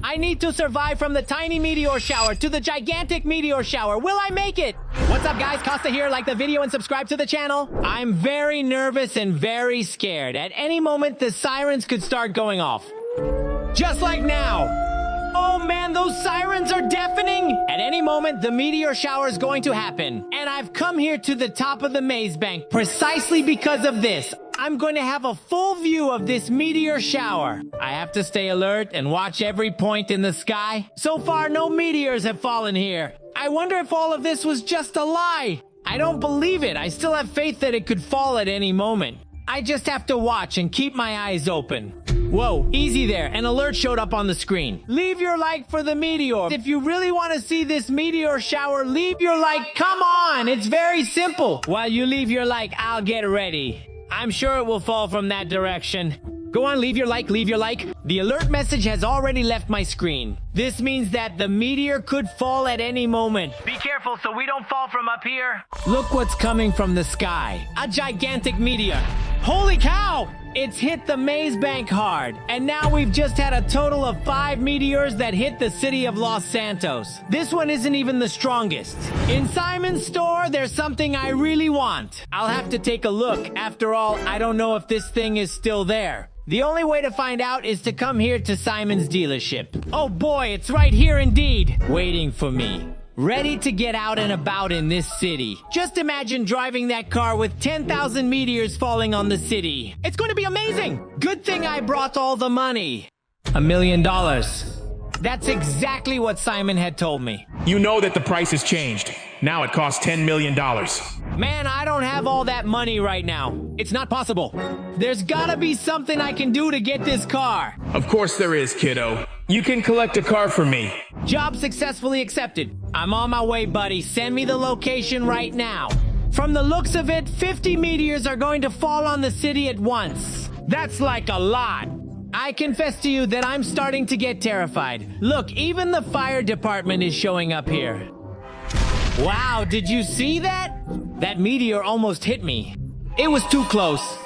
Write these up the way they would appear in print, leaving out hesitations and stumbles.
I need to survive from the tiny meteor shower to the gigantic meteor shower. Will I make it? What's up, guys? Costa here. Like the video and subscribe to the channel. I'm very nervous and very scared. At any moment, the sirens could start going off. Just like now. Oh man, those sirens are deafening! At any moment, the meteor shower is going to happen. And I've come here to the top of the maze bank precisely because of this. I'm going to have a full view of this meteor shower. I have to stay alert and watch every point in the sky. So far, no meteors have fallen here. I wonder if all of this was just a lie. I don't believe it. I still have faith that it could fall at any moment. I just have to watch and keep my eyes open. Whoa, easy there. An alert showed up on the screen. Leave your like for the meteor. If you really want to see this meteor shower, leave your like. Come on, it's very simple. While you leave your like, I'll get ready. I'm sure it will fall from that direction. Go on, leave your like, leave your like. The alert message has already left my screen. This means that the meteor could fall at any moment. Be careful so we don't fall from up here. Look what's coming from the sky. A gigantic meteor. Holy cow! It's hit the maze bank hard. And now we've just had a total of 5 meteors that hit the city of Los Santos. This one isn't even the strongest. In Simon's store, there's something I really want. I'll have to take a look. After all, I don't know if this thing is still there. The only way to find out is to come here to Simon's dealership. Oh boy, it's right here indeed, waiting for me. Ready to get out and about in this city. Just imagine driving that car with 10,000 meteors falling on the city. It's going to be amazing. Good thing I brought all the money. $1 million. That's exactly what Simon had told me. You know that the price has changed. Now it costs $10 million. Man, I don't have all that money right now. It's not possible. There's gotta be something I can do to get this car. Of course there is, kiddo. You can collect a car for me. Job successfully accepted. I'm on my way, buddy. Send me the location right now. From the looks of it, 50 meteors are going to fall on the city at once. That's like a lot. I confess to you that I'm starting to get terrified. Look, even the fire department is showing up here. Wow, did you see that? That meteor almost hit me. It was too close.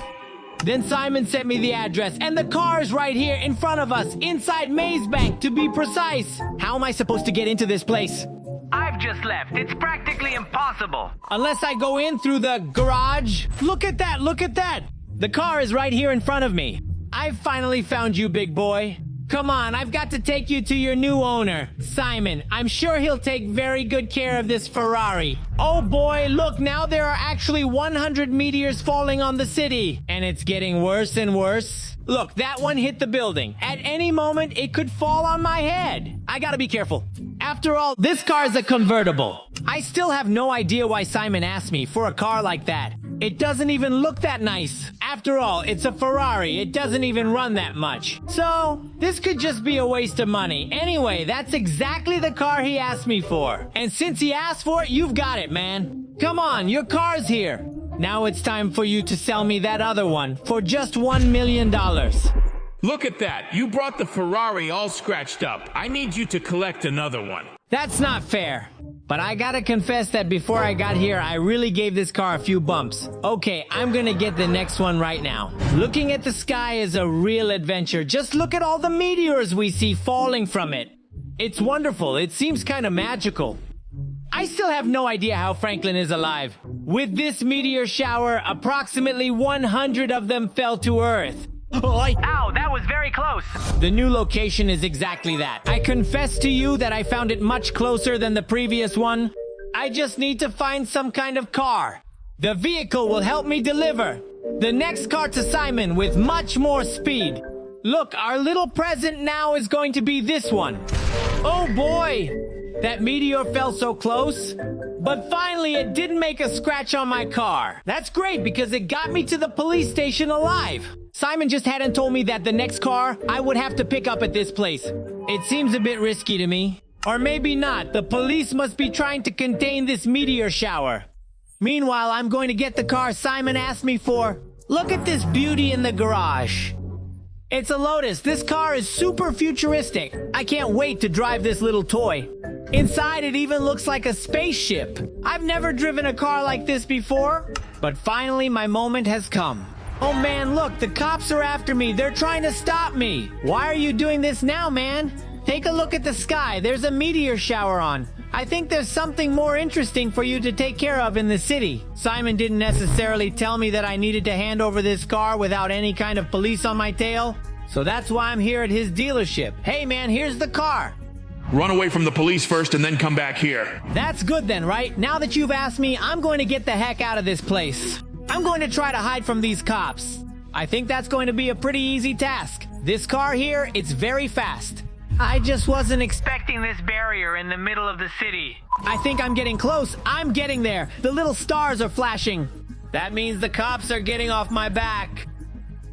Then Simon sent me the address, and the car is right here in front of us, inside Maze Bank, to be precise. How am I supposed to get into this place? I've just left. It's practically impossible. Unless I go in through the garage. Look at that, look at that. The car is right here in front of me. I've finally found you, big boy. Come on, I've got to take you to your new owner, Simon. I'm sure he'll take very good care of this Ferrari. Oh boy, look, now there are actually 100 meteors falling on the city. And it's getting worse and worse. Look, that one hit the building. At any moment, it could fall on my head. I gotta be careful. After all, this car is a convertible. I still have no idea why Simon asked me for a car like that. It doesn't even look that nice. After all, it's a Ferrari. It doesn't even run that much. So, this could just be a waste of money. Anyway, that's exactly the car he asked me for. And since he asked for it, you've got it, man. Come on, your car's here. Now it's time for you to sell me that other one for just $1 million. Look at that. You brought the Ferrari all scratched up. I need you to collect another one. That's not fair. But I gotta confess that before I got here, I really gave this car a few bumps. Okay, I'm gonna get the next one right now. Looking at the sky is a real adventure. Just look at all the meteors we see falling from it. It's wonderful. It seems kind of magical. I still have no idea how Franklin is alive. With this meteor shower, approximately 100 of them fell to Earth. Ow, that was very close. The new location is exactly that. I confess to you that I found it much closer than the previous one. I just need to find some kind of car. The vehicle will help me deliver the next car to Simon with much more speed. Look, our little present now is going to be this one. Oh boy, that meteor fell so close. But finally, it didn't make a scratch on my car. That's great because it got me to the police station alive. Simon just hadn't told me that the next car I would have to pick up at this place. It seems a bit risky to me. Or maybe not. The police must be trying to contain this meteor shower. Meanwhile, I'm going to get the car Simon asked me for. Look at this beauty in the garage. It's a Lotus. This car is super futuristic. I can't wait to drive this little toy. Inside, it even looks like a spaceship. I've never driven a car like this before, but finally my moment has come. Oh man, look, the cops are after me. They're trying to stop me. Why are you doing this now, man? Take a look at the sky. There's a meteor shower on. I think there's something more interesting for you to take care of in the city. Simon didn't necessarily tell me that I needed to hand over this car without any kind of police on my tail. So that's why I'm here at his dealership. Hey man, here's the car. Run away from the police first and then come back here. That's good then, right? Now that you've asked me, I'm going to get the heck out of this place. I'm going to try to hide from these cops. I think that's going to be a pretty easy task. This car here, it's very fast. I just wasn't expecting this barrier in the middle of the city. I think I'm getting close. I'm getting there. The little stars are flashing. That means the cops are getting off my back.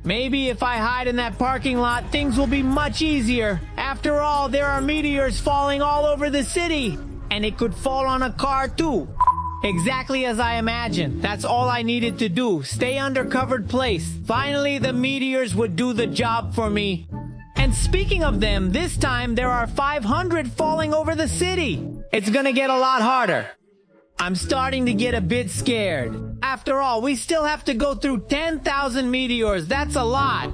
Maybe if I hide in that parking lot, things will be much easier. After all, there are meteors falling all over the city. And it could fall on a car too. Exactly as I imagined. That's all I needed to do. Stay under covered place. Finally, the meteors would do the job for me. And speaking of them, this time there are 500 falling over the city. It's gonna get a lot harder. I'm starting to get a bit scared. After all, we still have to go through 10,000 meteors. That's a lot.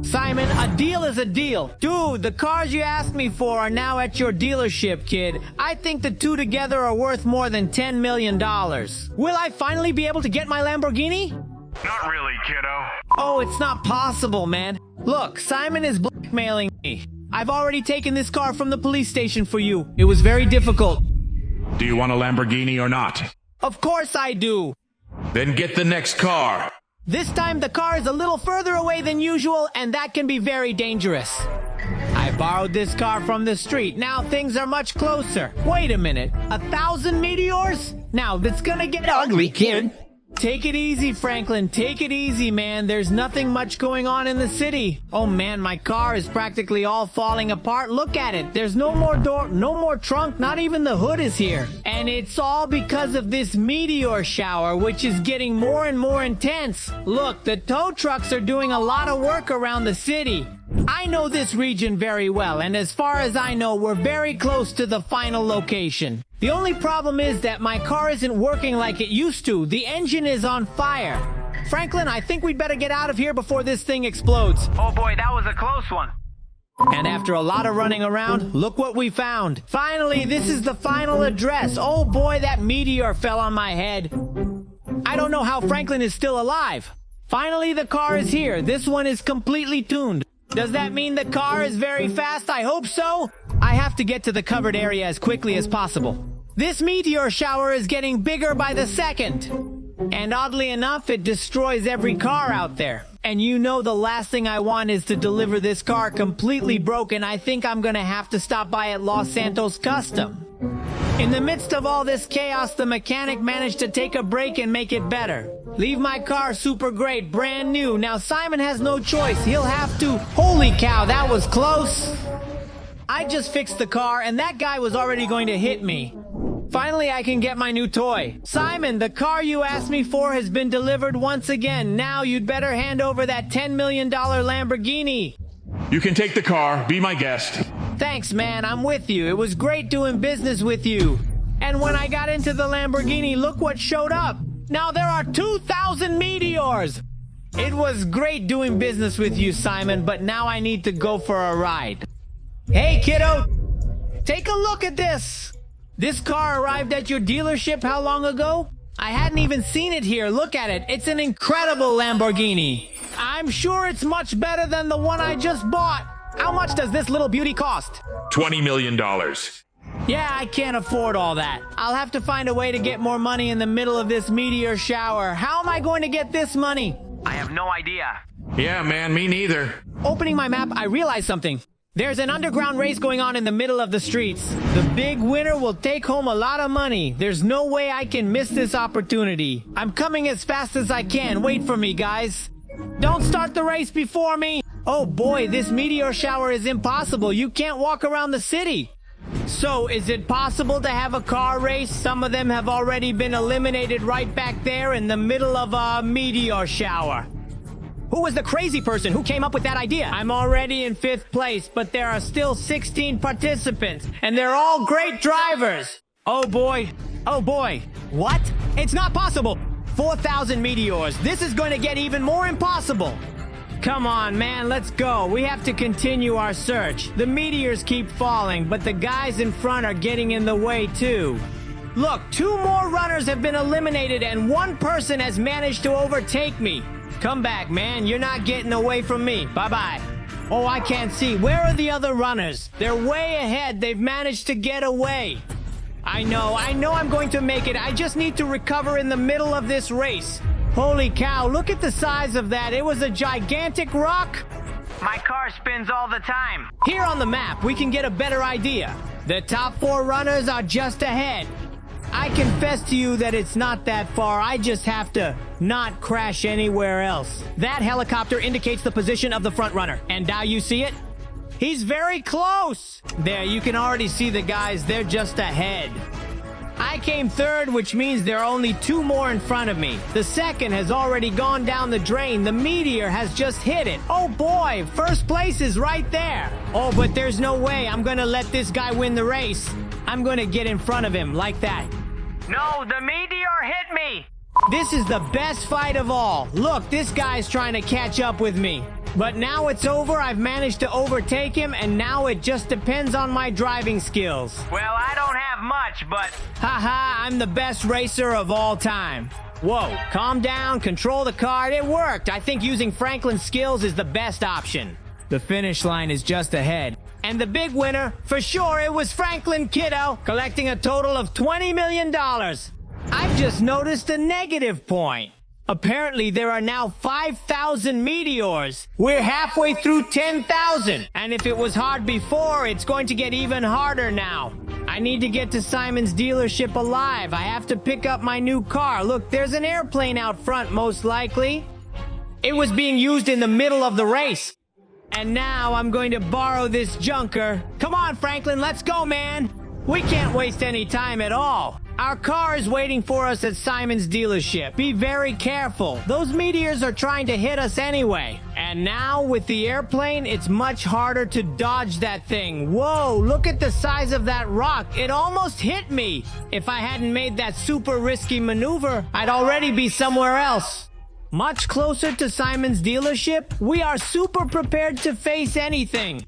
Simon, a deal is a deal. Dude, the cars you asked me for are now at your dealership, kid. I think the two together are worth more than $10 million. Will I finally be able to get my Lamborghini? Not really, kiddo. Oh, it's not possible, man. Look, Simon is blackmailing me. I've already taken this car from the police station for you. It was very difficult. Do you want a Lamborghini or not? Of course I do. Then get the next car. This time the car is a little further away than usual, and that can be very dangerous. I borrowed this car from the street. Now things are much closer. Wait a minute. 1,000 meteors? Now that's gonna get ugly, kid. Take it easy, Franklin. Take it easy, man. There's nothing much going on in the city. Oh man, my car is practically all falling apart. Look at it. There's no more door, no more trunk, not even the hood is here. And it's all because of this meteor shower, which is getting more and more intense. Look, the tow trucks are doing a lot of work around the city. I know this region very well, and as far as I know, we're very close to the final location. The only problem is that my car isn't working like it used to. The engine is on fire. Franklin, I think we'd better get out of here before this thing explodes. Oh boy, that was a close one. And after a lot of running around, look what we found. Finally, this is the final address. Oh boy, that meteor fell on my head. I don't know how Franklin is still alive. Finally, the car is here. This one is completely tuned. Does that mean the car is very fast? I hope so. I have to get to the covered area as quickly as possible. This meteor shower is getting bigger by the second. And oddly enough, it destroys every car out there. And you know the last thing I want is to deliver this car completely broken. I think I'm gonna have to stop by at Los Santos Custom. In the midst of all this chaos, the mechanic managed to take a break and make it better. Leave my car super great, brand new. Now Simon has no choice. He'll have to... Holy cow, that was close. I just fixed the car and that guy was already going to hit me. Finally, I can get my new toy. Simon, the car you asked me for has been delivered once again. Now you'd better hand over that $10 million Lamborghini. You can take the car. Be my guest. Thanks, man. I'm with you. It was great doing business with you. And when I got into the Lamborghini, look what showed up. Now there are 2,000 meteors. It was great doing business with you, Simon, but now I need to go for a ride. Hey, kiddo. Take a look at this. This car arrived at your dealership how long ago? I hadn't even seen it here. Look at it. It's an incredible Lamborghini. I'm sure it's much better than the one I just bought. How much does this little beauty cost? $20 million. Yeah, I can't afford all that. I'll have to find a way to get more money in the middle of this meteor shower. How am I going to get this money? I have no idea. Yeah, man, me neither. Opening my map, I realized something. There's an underground race going on in the middle of the streets. The big winner will take home a lot of money. There's no way I can miss this opportunity. I'm coming as fast as I can. Wait for me, guys. Don't start the race before me. Oh boy, this meteor shower is impossible. You can't walk around the city. So, is it possible to have a car race? Some of them have already been eliminated right back there in the middle of a meteor shower. Who was the crazy person who came up with that idea? I'm already in 5th place, but there are still 16 participants, and they're all great drivers. Oh boy. Oh boy. What? It's not possible. 4,000 meteors. This is going to get even more impossible. Come on, man, let's go. We have to continue our search. The meteors keep falling, but the guys in front are getting in the way, too. Look, 2 more runners have been eliminated, and 1 person has managed to overtake me. Come back, man. You're not getting away from me. Bye-bye. Oh, I can't see. Where are the other runners? They're way ahead. They've managed to get away. I know I'm going to make it. I just need to recover in the middle of this race. Holy cow, look at the size of that. It was a gigantic rock. My car spins all the time. Here on the map, we can get a better idea. The top 4 runners are just ahead. I confess to you that it's not that far. I just have to not crash anywhere else. That helicopter indicates the position of the front runner. And now you see it? He's very close. There, you can already see the guys. They're just ahead. I came 3rd, which means there are only 2 more in front of me. The 2nd has already gone down the drain. The meteor has just hit it. Oh boy, 1st place is right there. Oh, but there's no way I'm gonna let this guy win the race. I'm gonna get in front of him like that. No, the meteor hit me. This is the best fight of all. Look, this guy's trying to catch up with me. But now it's over. I've managed to overtake him, and now it just depends on my driving skills. Well, I don't have much, but... Haha, I'm the best racer of all time. Whoa, calm down, control the car. It worked. I think using Franklin's skills is the best option. The finish line is just ahead. And the big winner, for sure, it was Franklin Kiddo, collecting a total of $20 million. I've just noticed a negative point. Apparently, there are now 5,000 meteors. We're halfway through 10,000. And if it was hard before, it's going to get even harder now. I need to get to Simon's dealership alive. I have to pick up my new car. Look, there's an airplane out front, most likely. It was being used in the middle of the race. And now I'm going to borrow this junker. Come on, Franklin, let's go, man. We can't waste any time at all. Our car is waiting for us at Simon's dealership. Be very careful. Those meteors are trying to hit us anyway. And now, with the airplane, it's much harder to dodge that thing. Whoa, look at the size of that rock. It almost hit me. If I hadn't made that super risky maneuver, I'd already be somewhere else. Much closer to Simon's dealership, we are super prepared to face anything,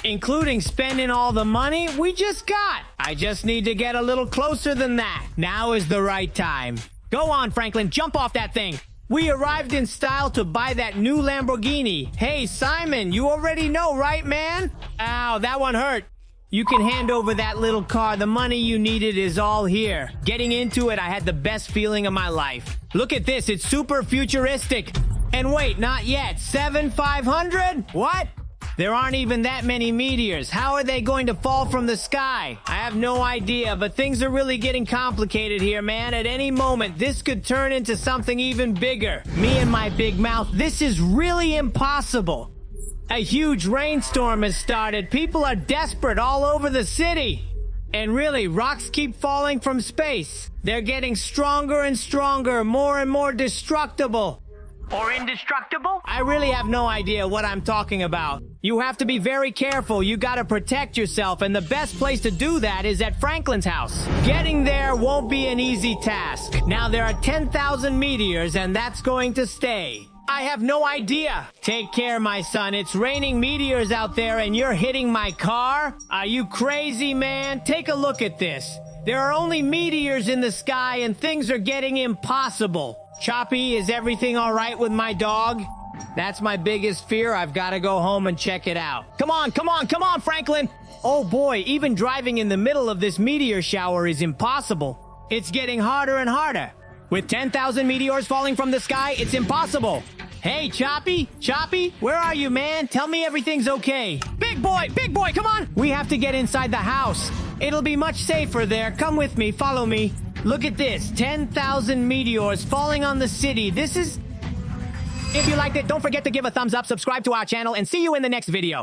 including spending all the money we just got. I just need to get a little closer than that. Now is the right time. Go on, Franklin, jump off that thing. We arrived in style to buy that new Lamborghini. Hey, Simon, you already know, right, man? Ow, that one hurt. You can hand over that little car. The money you needed is all here. Getting into it, I had the best feeling of my life. Look at this, it's super futuristic. And wait, not yet. 7,500? What? There aren't even that many meteors. How are they going to fall from the sky? I have no idea, but things are really getting complicated here, man. At any moment, this could turn into something even bigger. Me and my big mouth, this is really impossible. A huge rainstorm has started. People are desperate all over the city. And really, rocks keep falling from space. They're getting stronger and stronger, more and more destructible. Or indestructible? I really have no idea what I'm talking about. You have to be very careful. You gotta protect yourself, and the best place to do that is at Franklin's house. Getting there won't be an easy task. Now there are 10,000 meteors, and that's going to stay. I have no idea. Take care, my son. It's raining meteors out there, and you're hitting my car? Are you crazy, man? Take a look at this. There are only meteors in the sky, and things are getting impossible. Choppy, is everything all right with my dog? That's my biggest fear. I've got to go home and check it out. Come on, Franklin. Oh boy, even driving in the middle of this meteor shower is impossible. It's getting harder and harder. With 10,000 meteors falling from the sky, it's impossible. Hey, Choppy, where are you, man? Tell me everything's okay. Big boy, come on. We have to get inside the house. It'll be much safer there. Come with me, follow me. Look at this, 10,000 meteors falling on the city. This is... If you liked it, don't forget to give a thumbs up, subscribe to our channel, and see you in the next video.